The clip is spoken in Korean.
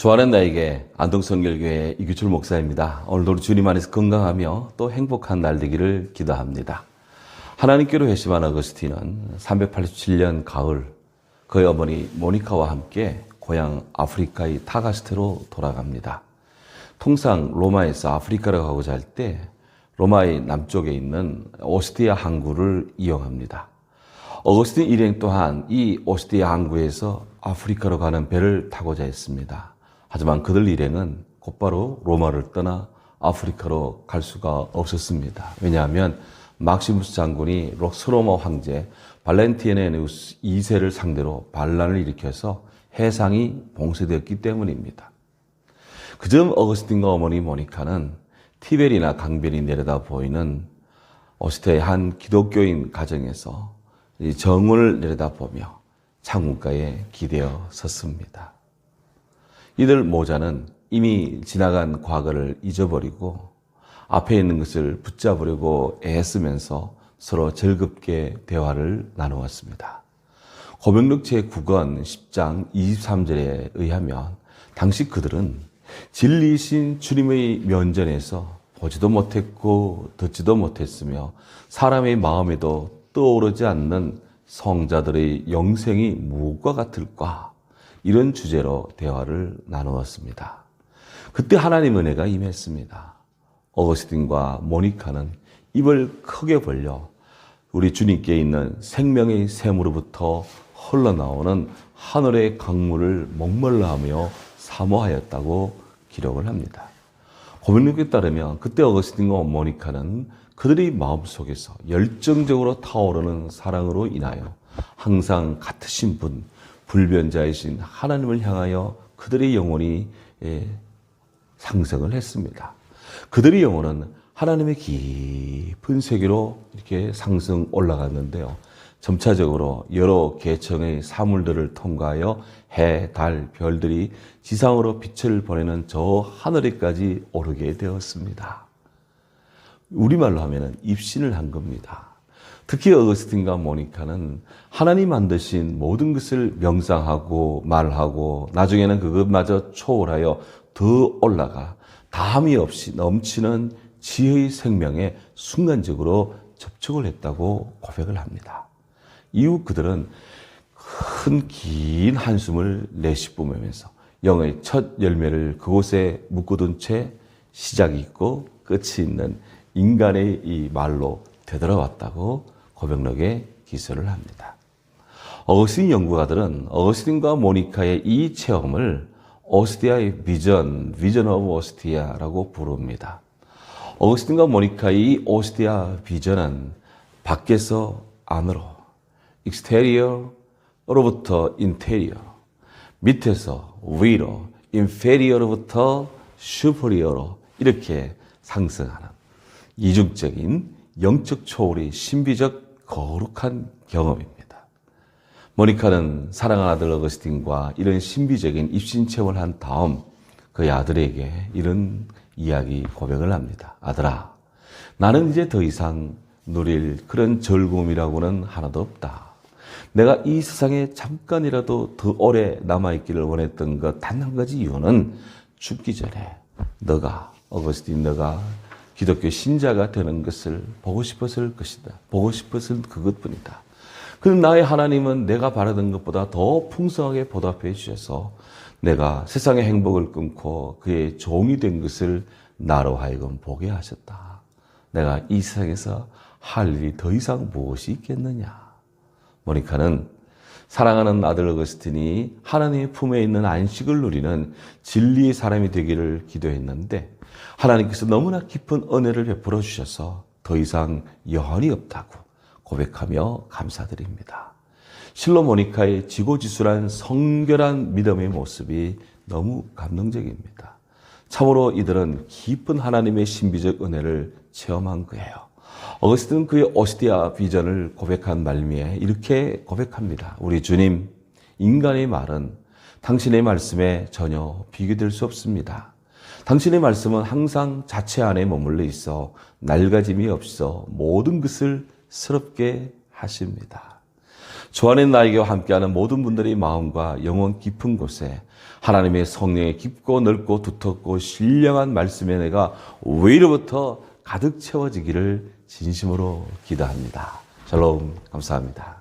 좋아하는 나에게 안동성결교회 이규철 목사입니다. 오늘도 주님 안에서 건강하며 또 행복한 날 되기를 기도합니다. 하나님께로 회심한 어거스틴은 387년 가을 그의 어머니 모니카와 함께 고향 아프리카의 타가스테로 돌아갑니다. 통상 로마에서 아프리카로 가고자 할 때 로마의 남쪽에 있는 오스티아 항구를 이용합니다. 어거스틴 일행 또한 이 오스티아 항구에서 아프리카로 가는 배를 타고자 했습니다. 하지만 그들 일행은 곧바로 로마를 떠나 아프리카로 갈 수가 없었습니다. 왜냐하면 막시무스 장군이 록스로마 황제 발렌티네누스 2세를 상대로 반란을 일으켜서 해상이 봉쇄되었기 때문입니다. 그점 어거스틴과 어머니 모니카는 티벨이나 강변이 내려다 보이는 오스티아의 한 기독교인 가정에서 정원을 내려다보며 창문가에 기대어 섰습니다. 이들 모자는 이미 지나간 과거를 잊어버리고 앞에 있는 것을 붙잡으려고 애쓰면서 서로 즐겁게 대화를 나누었습니다. 고백록 제9권 10장 23절에 의하면 당시 그들은 진리이신 주님의 면전에서 보지도 못했고 듣지도 못했으며 사람의 마음에도 떠오르지 않는 성자들의 영생이 무엇과 같을까? 이런 주제로 대화를 나누었습니다. 그때 하나님 은혜가 임했습니다. 어거스틴과 모니카는 입을 크게 벌려 우리 주님께 있는 생명의 샘으로부터 흘러나오는 하늘의 강물을 목말라하며 사모하였다고 기록을 합니다. 고백록에 따르면 그때 어거스틴과 모니카는 그들의 마음속에서 열정적으로 타오르는 사랑으로 인하여 항상 같으신 분, 불변자이신 하나님을 향하여 그들의 영혼이 상승을 했습니다. 그들의 영혼은 하나님의 깊은 세계로 이렇게 상승 올라갔는데요. 점차적으로 여러 계층의 사물들을 통과하여 해, 달, 별들이 지상으로 빛을 보내는 저 하늘에까지 오르게 되었습니다. 우리말로 하면 입신을 한 겁니다. 특히 어거스틴과 모니카는 하나님 만드신 모든 것을 명상하고 말하고 나중에는 그것마저 초월하여 더 올라가 다함이 없이 넘치는 지혜의 생명에 순간적으로 접촉을 했다고 고백을 합니다. 이후 그들은 긴 한숨을 내쉬뿜으면서 영의 첫 열매를 그곳에 묶어둔 채 시작이 있고 끝이 있는 인간의 이 말로 되돌아왔다고 고백록에 기술을 합니다. 어거스틴 연구가들은 어거스틴과 모니카의 이 체험을 오스티아의 비전 오브 오스티아라고 부릅니다. 어거스틴과 모니카의 이 오스티아 비전은 밖에서 안으로, exterior로부터 interior, 밑에서 위로, inferior로부터 superior로 이렇게 상승하는 이중적인 영적 초월의 신비적 거룩한 경험입니다. 모니카는 사랑하는 아들 어거스틴과 이런 신비적인 입신 체험을 한 다음 그의 아들에게 이런 이야기 고백을 합니다. 아들아, 나는 이제 더 이상 누릴 그런 즐거움이라고는 하나도 없다. 내가 이 세상에 잠깐이라도 더 오래 남아있기를 원했던 것 단 한 가지 이유는 죽기 전에 어거스틴 너가 기독교 신자가 되는 것을 보고 싶었을 것이다. 보고 싶었을 그것뿐이다. 그럼 나의 하나님은 내가 바라던 것보다 더 풍성하게 보답해 주셔서 내가 세상의 행복을 끊고 그의 종이 된 것을 나로 하여금 보게 하셨다. 내가 이 세상에서 할 일이 더 이상 무엇이 있겠느냐. 모니카는 사랑하는 아들 어거스틴이 하나님의 품에 있는 안식을 누리는 진리의 사람이 되기를 기도했는데 하나님께서 너무나 깊은 은혜를 베풀어 주셔서 더 이상 여한이 없다고 고백하며 감사드립니다. 실로 모니카의 지고지순한 성결한 믿음의 모습이 너무 감동적입니다. 참으로 이들은 깊은 하나님의 신비적 은혜를 체험한 거예요. 어거스틴은 그의 오스티아 비전을 고백한 말미에 이렇게 고백합니다. 우리 주님, 인간의 말은 당신의 말씀에 전혀 비교될 수 없습니다. 당신의 말씀은 항상 자체 안에 머물러 있어 낡아짐이 없어 모든 것을 새롭게 하십니다. 주 안에 나에게와 함께하는 모든 분들의 마음과 영혼 깊은 곳에 하나님의 성령의 깊고 넓고 두텁고 신령한 말씀의 은혜가 위로부터 가득 채워지기를 진심으로 기도합니다. 샬롬, 감사합니다.